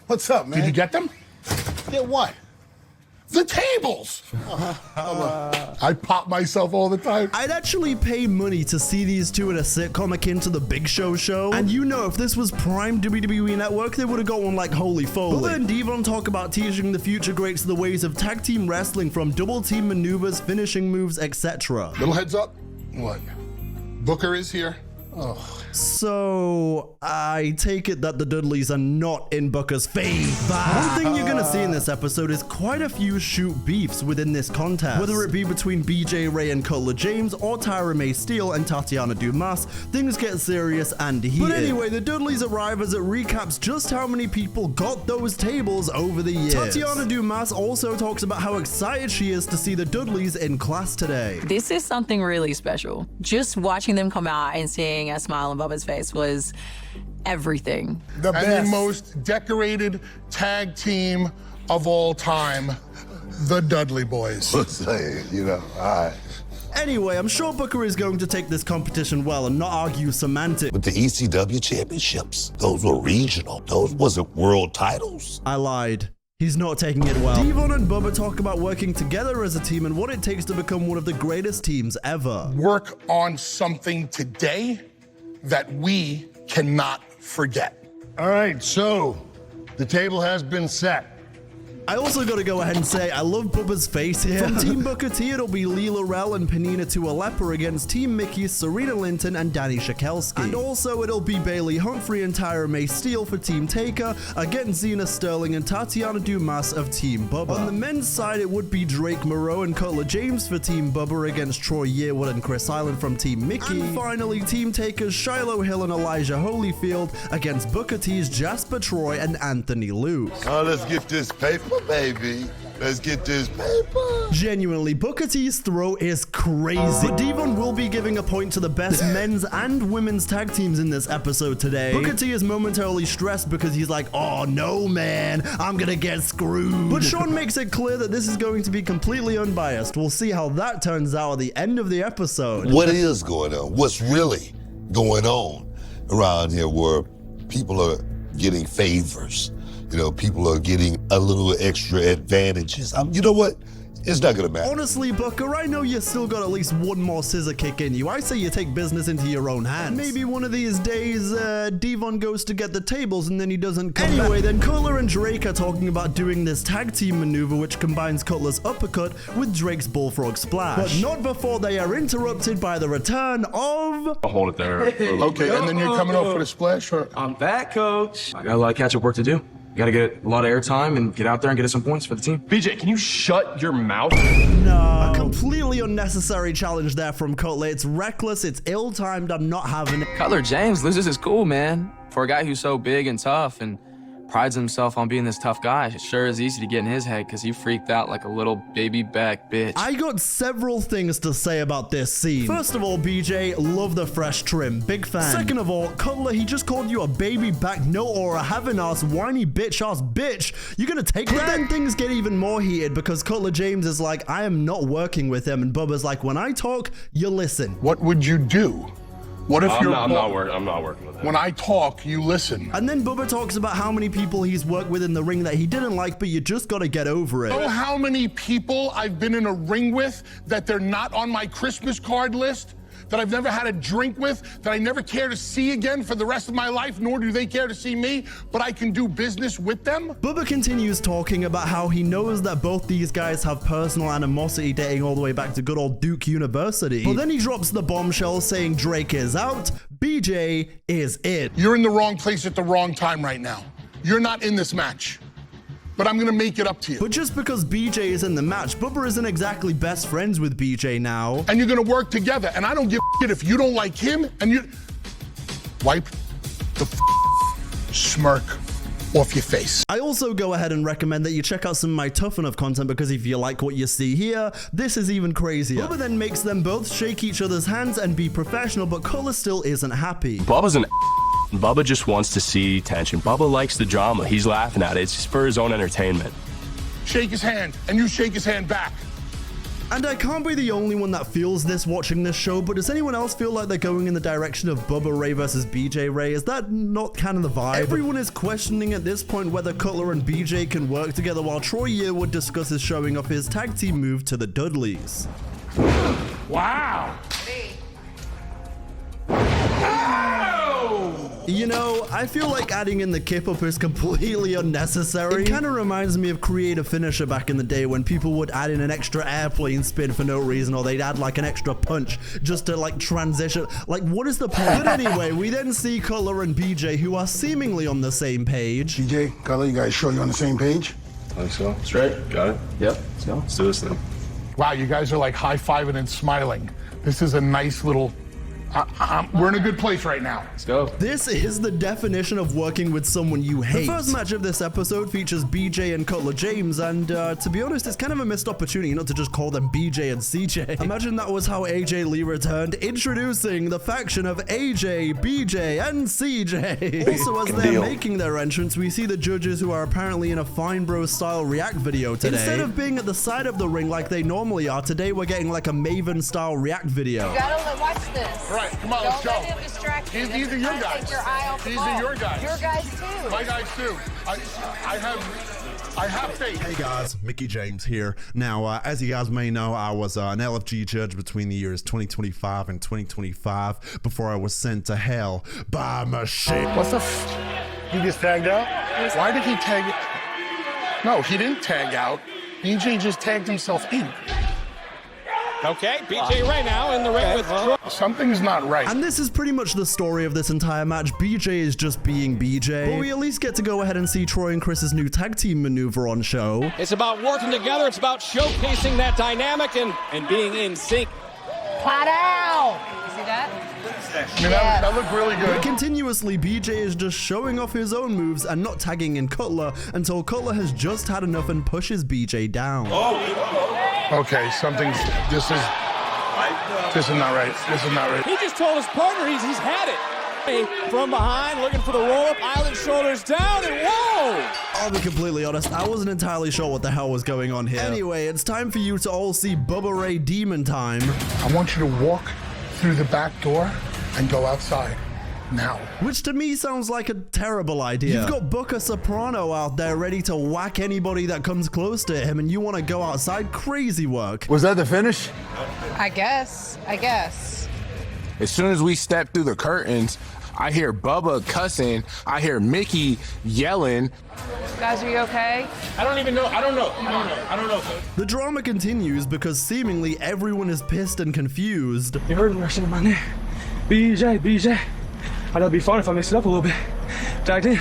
What's up, man? Did you get them? Get what? The tables! I pop myself all the time. I'd actually pay money to see these two in a sitcom akin to the Big Show show. And you know, if this was prime WWE Network, they would have got one like Holy Foley. But then Devon talk about teaching the future greats the ways of tag team wrestling, from double team maneuvers, finishing moves, etc. Little heads up. What? Booker is here. Oh. So, I take it that the Dudleys are not in Booker's favor. One thing you're gonna see in this episode is quite a few shoot beefs within this contest. Whether it be between BJ Ray and Cutler James, or Tyra May Steele and Tatiana Dumas, things get serious and heated. But anyway, the Dudleys arrive as it recaps just how many people got those tables over the years. Tatiana Dumas also talks about how excited she is to see the Dudleys in class today. This is something really special. Just watching them come out and seeing a smile on Bubba's face was everything. The most decorated tag team of all time, the Dudley Boys. All right. Anyway, I'm sure Booker is going to take this competition well and not argue semantics. With the ECW championships, those were regional. Those wasn't world titles. I lied. He's not taking it well. Devon and Bubba talk about working together as a team and what it takes to become one of the greatest teams ever. Work on something today that we cannot forget. All right, so the table has been set. I also gotta go ahead and say, I love Bubba's face here. From Team Booker T, it'll be Leela Rell and Panina Tuolepa against Team Mickey, Serena Linton, and Danny Shakelski. And also, it'll be Bailey Humphrey and Tyra May Steele for Team Taker against Zena Sterling and Tatiana Dumas of Team Bubba. On the men's side, it would be Drake Moreau and Cutler James for Team Bubba against Troy Yearwood and Chris Island from Team Mickey. And finally, Team Taker's Shiloh Hill and Elijah Holyfield against Booker T's Jasper Troy and Anthony Luke. Oh, let's get this paper, baby. Let's get this paper. Genuinely, Booker T's throw is crazy. But Devon will be giving a point to the best men's and women's tag teams in this episode today. Booker T is momentarily stressed because he's like, oh no man, I'm gonna get screwed. But Shawn makes it clear that this is going to be completely unbiased. We'll see how that turns out at the end of the episode. What is going on? What's really going on around here where people are getting favors? You know, people are getting a little extra advantages. You know what? It's not gonna matter. Honestly, Booker, I know you still got at least one more scissor kick in you. I say you take business into your own hands. Maybe one of these days, Devon goes to get the tables and then he doesn't come Anyway, then Cutler and Drake are talking about doing this tag team maneuver which combines Cutler's uppercut with Drake's bullfrog splash. But not before they are interrupted by the return of... I'll hold it there. Okay, and then you're coming off for the splash, or? I'm back, coach. I got a lot of catch-up work to do. Got to get a lot of airtime and get out there and get us some points for the team. BJ, can you shut your mouth? No. A completely unnecessary challenge there from Cutler. It's reckless, it's ill-timed, I'm not having it. Cutler James loses his cool, man. For a guy who's so big and tough and prides himself on being this tough guy, it sure is easy to get in his head because he freaked out like a little baby back bitch. I got several things to say about this scene. First of all, BJ, love the fresh trim, big fan. Second of all, Cutler, he just called you a baby back, no aura, having ass, whiny bitch ass bitch. You gonna take that? But then things get even more heated because Cutler James is like, I am not working with him, and Bubba's like, when I talk, you listen. What would you do? What if I'm not working with him. When I talk, you listen. And then Bubba talks about how many people he's worked with in the ring that he didn't like, but you just gotta get over it. Know how many people I've been in a ring with that they're not on my Christmas card list? That I've never had a drink with, that I never care to see again for the rest of my life, nor do they care to see me, but I can do business with them? Bubba continues talking about how he knows that both these guys have personal animosity dating all the way back to good old Duke University. But then he drops the bombshell saying Drake is out, BJ is in. You're in the wrong place at the wrong time right now. You're not in this match. But I'm gonna make it up to you. But just because BJ is in the match, Bubba isn't exactly best friends with BJ now. And you're gonna work together, and I don't give a shit if you don't like him, and you... Wipe the smirk off your face. I also go ahead and recommend that you check out some of my Tough Enough content because if you like what you see here, this is even crazier. Bubba then makes them both shake each other's hands and be professional, but Cutler still isn't happy. Bubba's an Bubba just wants to see tension. Bubba likes the drama. He's laughing at it. It's just for his own entertainment. Shake his hand, and you shake his hand back. And I can't be the only one that feels this watching this show, but does anyone else feel like they're going in the direction of Bubba Ray versus BJ Ray? Is that not kind of the vibe? Everyone is questioning at this point whether Cutler and BJ can work together, while Troy Yearwood discusses showing off his tag team move to the Dudleys. Wow. You know, I feel like adding in the kip up is completely unnecessary. It kind of reminds me of Creative Finisher back in the day when people would add in an extra airplane spin for no reason, or they'd add like an extra punch just to like transition. Like, what is the point? But anyway, we then see Cutler and BJ, who are seemingly on the same page. BJ, Cutler, you guys sure you're on the same page? I think so. Straight. Got it. Yep. Let's go. Let's do this then. Wow, you guys are like high-fiving and smiling. This is a nice little... we're in a good place right now. Let's go. This is the definition of working with someone you hate. The first match of this episode features BJ and Cutler James, and to be honest, it's kind of a missed opportunity not to just call them BJ and CJ. Imagine that was how AJ Lee returned, introducing the faction of AJ, BJ, and CJ. Also, as they're making their entrance, we see the judges, who are apparently in a Fine Bros style react video today. Instead of being at the side of the ring like they normally are, today we're getting like a Maven style react video. You gotta watch this. All right, come on, let's go. Don't let him distract you. These are your guys. Take your eye off the These ball. are your guys. Your guys too. My guys too. I have faith. Hey guys, Mickey James here. Now, as you guys may know, I was an LFG judge between the years 2025 and 2025 before I was sent to hell by machine. What the He just tagged out? Why did he tag No, he didn't tag out. BJ just tagged himself in. Okay, BJ Ray now in the ring with Troy. Something's not right. And this is pretty much the story of this entire match. BJ is just being BJ. But we at least get to go ahead and see Troy and Chris's new tag team maneuver on show. It's about working together. It's about showcasing that dynamic and being in sync. Flat out. You see that? I mean, that looked really good. But continuously, BJ is just showing off his own moves and not tagging in Cutler until Cutler has just had enough and pushes BJ down. Okay, this is not right. This is not right. He just told his partner he's had it. From behind, looking for the roll-up, island shoulders down, and whoa! I'll be completely honest, I wasn't entirely sure what the hell was going on here. Anyway, it's time for you to all see Bubba Ray Demon Time. I want you to walk through the back door and go outside. Now. Which to me sounds like a terrible idea. You've got Booker Soprano out there ready to whack anybody that comes close to him, and you want to go outside? Crazy work. Was that the finish? I guess. As soon as we step through the curtains, I hear Bubba cussing. I hear Mickey yelling. Guys, are you okay? I don't know. The drama continues because seemingly everyone is pissed and confused. You heard him rushing my name. BJ. I know it'd be fun if I mix it up a little bit. Tagged in.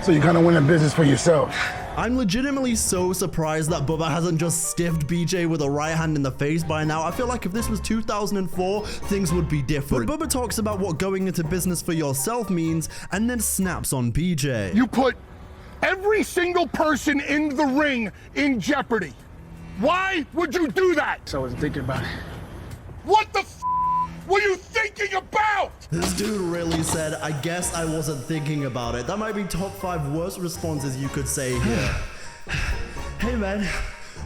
So you kind of went in business for yourself. I'm legitimately so surprised that Bubba hasn't just stiffed BJ with a right hand in the face by now. I feel like if this was 2004, things would be different. But Bubba talks about what going into business for yourself means and then snaps on BJ. You put every single person in the ring in jeopardy. Why would you do that? So I wasn't thinking about it. What the were you thinking about? This dude really said, I guess I wasn't thinking about it. That might be top 5 worst responses you could say here. Hey man,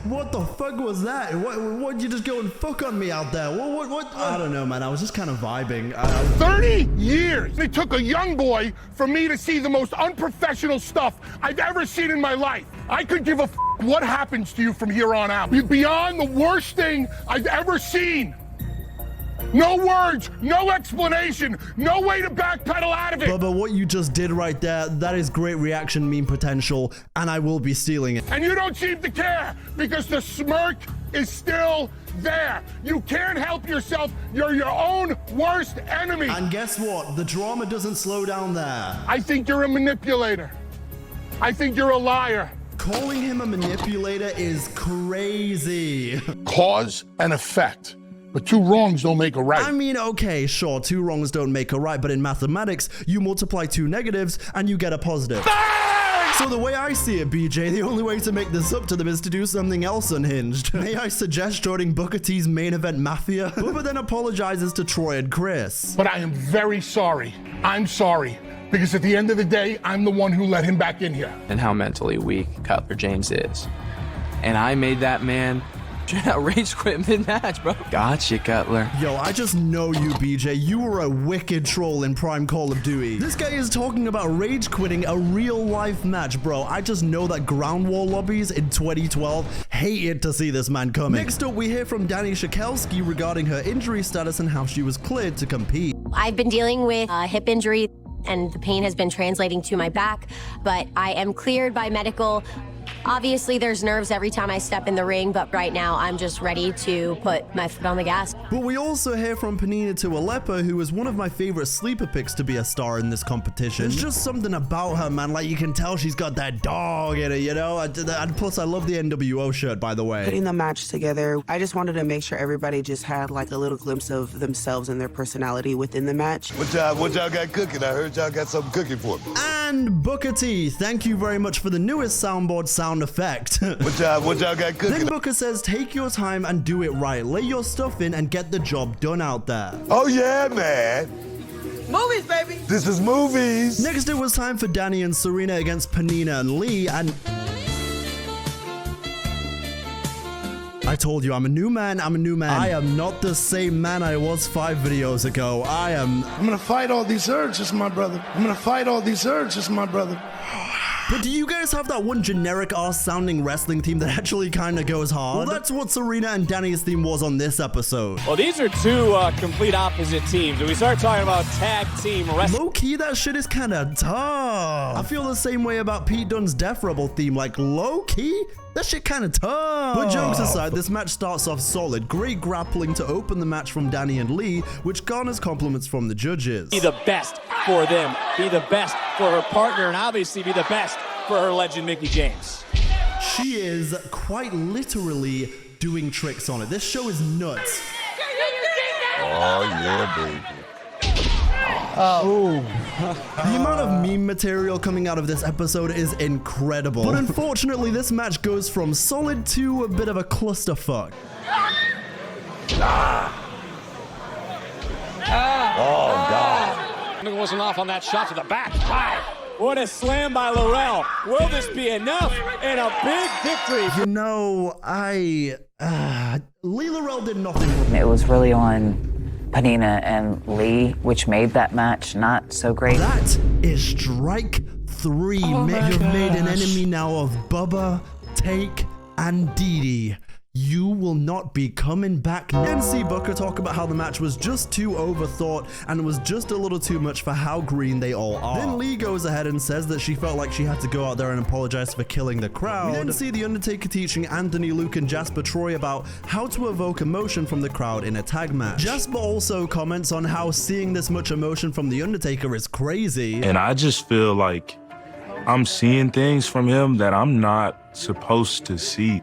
what the fuck was that? What you just go and fuck on me out there? What? I don't know, man. I was just kind of vibing. 30 years it took a young boy for me to see the most unprofessional stuff I've ever seen in my life. I could give a what happens to you from here on out. You're beyond the worst thing I've ever seen. No words, no explanation, no way to backpedal out of it. Bubba, what you just did right there, that is great reaction meme potential, and I will be stealing it. And you don't seem to care because the smirk is still there. You can't help yourself. You're your own worst enemy. And guess what? The drama doesn't slow down there. I think you're a manipulator. I think you're a liar. Calling him a manipulator is crazy. Cause and effect. But 2 wrongs don't make a right. I mean, okay, sure, 2 wrongs don't make a right, but in mathematics, you multiply 2 negatives and you get a positive. So the way I see it, BJ, the only way to make this up to them is to do something else unhinged. May I suggest joining Booker T's main event Mafia? Bubba then apologizes to Troy and Chris. But I am very sorry. I'm sorry. Because at the end of the day, I'm the one who let him back in here. And how mentally weak Cutler James is. And I made that man Rage quit mid-match, bro. Gotcha, Cutler. Yo, I just know you, BJ. You were a wicked troll in Prime Call of Duty. This guy is talking about rage quitting a real-life match, bro. I just know that ground war lobbies in 2012 hated to see this man coming. Next up, we hear from Danny Shakelski regarding her injury status and how she was cleared to compete. I've been dealing with a hip injury, and the pain has been translating to my back, but I am cleared by medical. Obviously, there's nerves every time I step in the ring, but right now I'm just ready to put my foot on the gas. But we also hear from Penina to Aleppo, who is one of my favorite sleeper picks to be a star in this competition. There's just something about her, man. Like, you can tell she's got that dog in her, you know? And plus, I love the NWO shirt, by the way. Putting the match together, I just wanted to make sure everybody just had like a little glimpse of themselves and their personality within the match. What y'all got cooking? I heard y'all got something cooking for me. And Booker T, thank you very much for the newest soundboard sound effect. What y'all got cooking? Then Booker says, take your time and do it right. Lay your stuff in and get the job done out there. Oh yeah, man. Movies, baby! This is movies. Next, it was time for Danny and Serena against Penina and Lee, and I told you, I'm a new man. I am not the same man I was 5 videos ago. I'm gonna fight all these urges, my brother. I'm gonna fight all these urges, my brother. But do you guys have that one generic ass sounding wrestling theme that actually kind of goes hard? Well, that's what Serena and Danny's theme was on this episode. Well, these are two complete opposite teams. When we start talking about tag team wrestling, low-key, that shit is kind of tough. I feel the same way about Pete Dunne's Death Rebel theme. Like, low-key, that shit kind of tough. But jokes aside, this match starts off solid. Great grappling to open the match from Danny and Lee, which garners compliments from the judges. Be the best for them, be the best for her partner, and obviously be the best for her legend, Mickie James. She is quite literally doing tricks on it. This show is nuts. Oh, yeah, baby. The amount of meme material coming out of this episode is incredible. But unfortunately, this match goes from solid to a bit of a clusterfuck. Oh, God. It wasn't off on that shot to the back. Wow. What a slam by Laurel. Will this be enough? And a big victory. You know, Lee Laurel did nothing wrong. It was really on Penina and Lee, which made that match not so great. That is strike 3. You've made an enemy now of Bubba, Take, and Dee Dee. You will not be coming back. Then see Booker talk about how the match was just too overthought and was just a little too much for how green they all are. Then Lee goes ahead and says that she felt like she had to go out there and apologize for killing the crowd. We then see the Undertaker teaching Anthony Luke and Jasper Troy about how to evoke emotion from the crowd in a tag match. Jasper also comments on how seeing this much emotion from the Undertaker is crazy. And I just feel like I'm seeing things from him that I'm not supposed to see.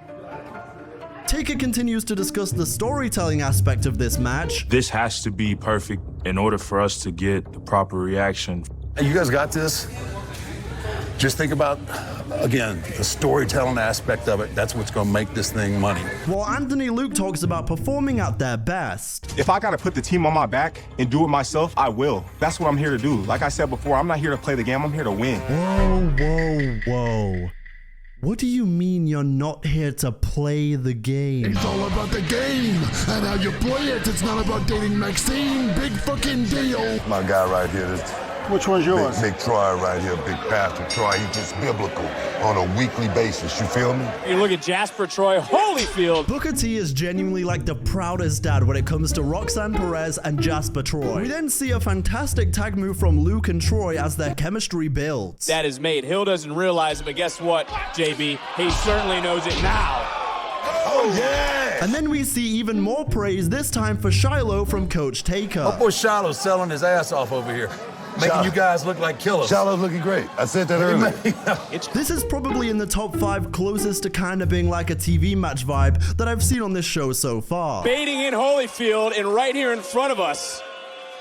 Taker continues to discuss the storytelling aspect of this match. This has to be perfect in order for us to get the proper reaction. Hey, you guys got this? Just think about, again, the storytelling aspect of it. That's what's gonna make this thing money. While Anthony Luke talks about performing at their best. If I gotta put the team on my back and do it myself, I will. That's what I'm here to do. Like I said before, I'm not here to play the game, I'm here to win. Whoa. What do you mean you're not here to play the game? It's all about the game and how you play it. It's not about dating Maxine. Big fucking deal. My guy right here. Which one's yours? Big Troy right here, Big Pastor Troy. He's just biblical on a weekly basis. You feel me? You look at Jasper Troy Holyfield. Booker T is genuinely like the proudest dad when it comes to Roxanne Perez and Jasper Troy. We then see a fantastic tag move from Luke and Troy as their chemistry builds. That is made. Hill doesn't realize it, but guess what, JB? He certainly knows it now. Oh, yeah! And then we see even more praise, this time for Shiloh from Coach Taker. My boy Shiloh's selling his ass off over here. Making you guys look like killers. Shiloh's looking great. I said that earlier. This is probably in the top 5 closest to kind of being like a TV match vibe that I've seen on this show so far. Baiting in Holyfield, and right here in front of us,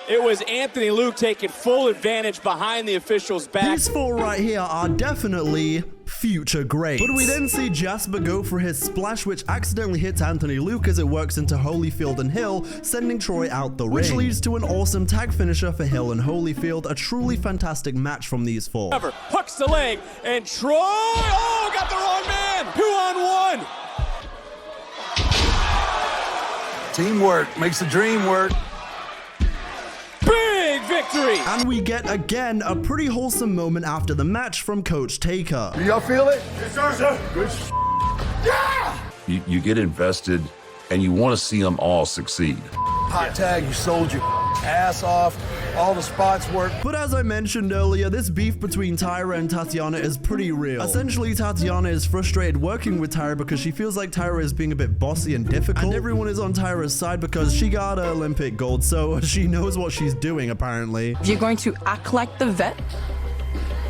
it was Anthony Luke taking full advantage behind the official's back. These 4 right here are definitely future greats. But we then see Jasper go for his splash, which accidentally hits Anthony Luke as it works into Holyfield and Hill, sending Troy out the ring. Which leads to an awesome tag finisher for Hill and Holyfield, a truly fantastic match from these 4. Hooks the leg, and Troy, got the wrong man! 2-on-1! Teamwork makes the dream work. Big victory! And we get, again, a pretty wholesome moment after the match from Coach Taker. Do y'all feel it? Yes, sir. Good Yeah! You get invested, and you want to see them all succeed. Hot tag, you sold your ass off. All the spots work. But as I mentioned earlier, this beef between Tyra and Tatiana is pretty real. Essentially, Tatiana is frustrated working with Tyra because she feels like Tyra is being a bit bossy and difficult. And everyone is on Tyra's side because she got her Olympic gold, so she knows what she's doing, apparently. If you're going to act like the vet,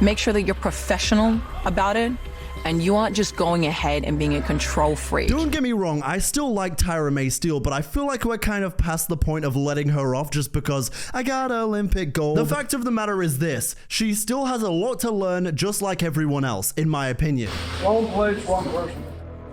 make sure that you're professional about it. And you aren't just going ahead and being a control freak. Don't get me wrong, I still like Tyra May Steele, but I feel like we're kind of past the point of letting her off just because I got Olympic gold. The fact of the matter is this, she still has a lot to learn just like everyone else, in my opinion. Wrong place, wrong person.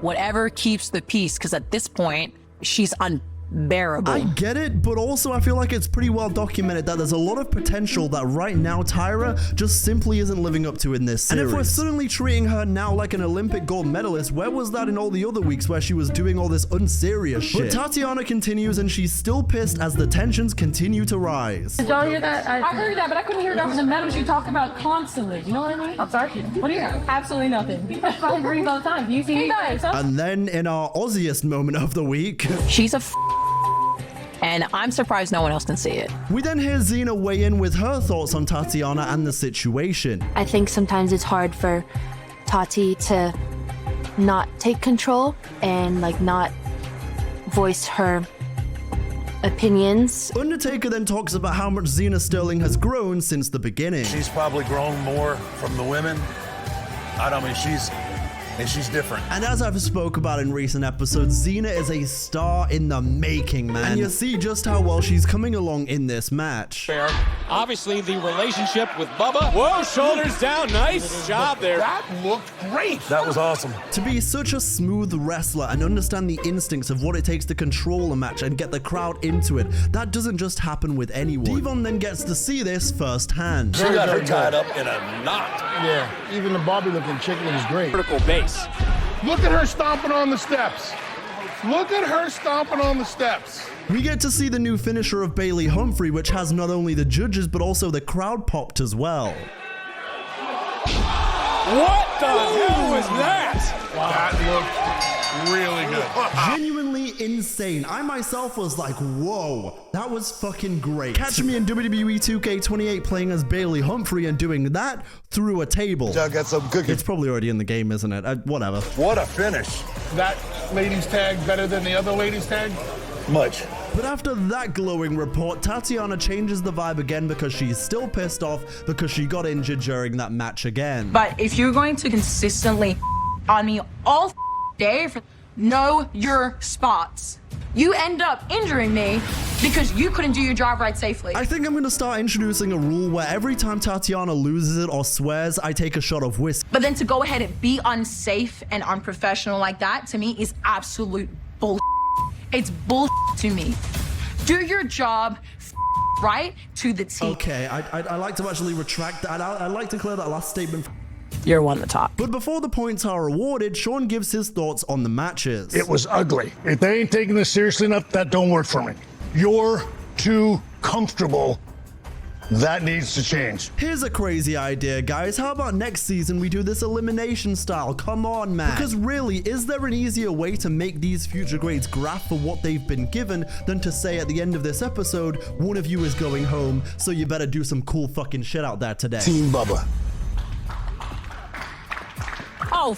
Whatever keeps the peace, because at this point, she's unbearable. I get it, but also I feel like it's pretty well documented that there's a lot of potential that right now Tyra just simply isn't living up to in this series. And if we're suddenly treating her now like an Olympic gold medalist, where was that in all the other weeks where she was doing all this unserious shit? But Tatiana continues and she's still pissed as the tensions continue to rise. Did y'all hear that? I heard that, but I couldn't hear that from the medals you talk about constantly. You know what I mean? I'm sorry. What do you got? Absolutely nothing. I find rings all the time. Do you see me? And then in our Aussiest moment of the week, she's a and I'm surprised no one else can see it. We then hear Xena weigh in with her thoughts on Tatiana and the situation. I think sometimes it's hard for Tati to not take control and like not voice her opinions. Undertaker then talks about how much Xena Sterling has grown since the beginning. She's probably grown more from the women. She's different. And as I've spoke about in recent episodes, Xena is a star in the making, man. And you see just how well she's coming along in this match. Fair. Obviously, the relationship with Bubba. Whoa, shoulders down. Nice job there. That looked great. That was awesome. To be such a smooth wrestler and understand the instincts of what it takes to control a match and get the crowd into it, that doesn't just happen with anyone. Devon then gets to see this firsthand. She got her tied up in a knot. Yeah, even the Bobby looking chick looks great. Vertical base. Look at her stomping on the steps. Look at her stomping on the steps. We get to see the new finisher of Bailey Humphrey, which has not only the judges, but also the crowd popped as well. What the hell was that? Wow. That looked really good. Genuinely insane. I myself was like, whoa, that was fucking great. Catch me in WWE 2K28 playing as Bailey Humphrey and doing that through a table. Y'all got some cooking. It's probably already in the game, isn't it? Whatever. What a finish. That ladies tag better than the other ladies tag? Much. But after that glowing report, Tatiana changes the vibe again because she's still pissed off because she got injured during that match again. But if you're going to consistently on me all day, know your spots. You end up injuring me because you couldn't do your job right safely. I think I'm going to start introducing a rule where every time Tatiana loses it or swears, I take a shot of whiskey. But then to go ahead and be unsafe and unprofessional like that, to me, is absolute bullshit. It's bullshit to me. Do your job right to the T. Okay, I like to actually retract that. I'd like to clear that last statement. You're one to top. But before the points are awarded, Shawn gives his thoughts on the matches. It was ugly. If they ain't taking this seriously enough, that don't work for me. You're too comfortable. That needs to change. Here's a crazy idea, guys. How about next season we do this elimination style? Come on, man. Because really, is there an easier way to make these future greats graph for what they've been given than to say at the end of this episode, one of you is going home, so you better do some cool fucking shit out there today. Team Bubba. Oh,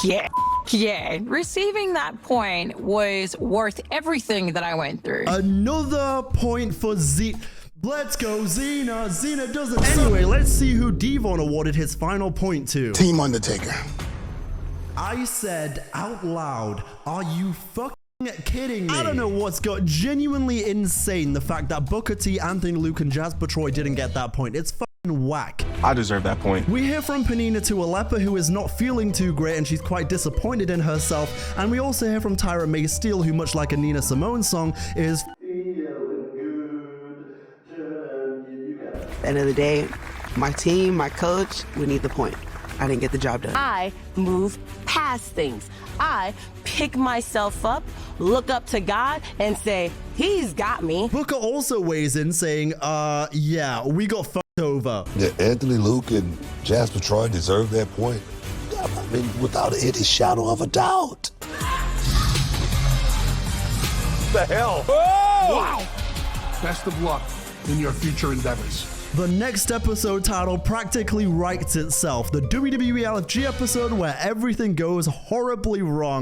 yeah. Yeah, receiving that point was worth everything that I went through. Another point for Z. Let's go, Xena. Xena doesn't. Anyway, let's see who Devon awarded his final point to. Team Undertaker. I said out loud, are you fucking kidding me? I don't know what's got genuinely insane. The fact that Booker T, Anthony Luke, and Jasper Troy didn't get that point. It's fucking whack. I deserve that point. We hear from Panina Tuolepa, who is not feeling too great and she's quite disappointed in herself. And we also hear from Tyra May Steele, who, much like a Nina Simone song, is At the end of the day, my team, my coach, we need the point. I didn't get the job done. I move past things. I pick myself up, look up to God, and say, He's got me. Booker also weighs in saying, yeah, we got fucked over. Yeah, Anthony Luke and Jasper Troy deserve that point. I mean, without any shadow of a doubt. The hell? Whoa! Wow. Best of luck in your future endeavors. The next episode title practically writes itself. The WWE LFG episode where everything goes horribly wrong.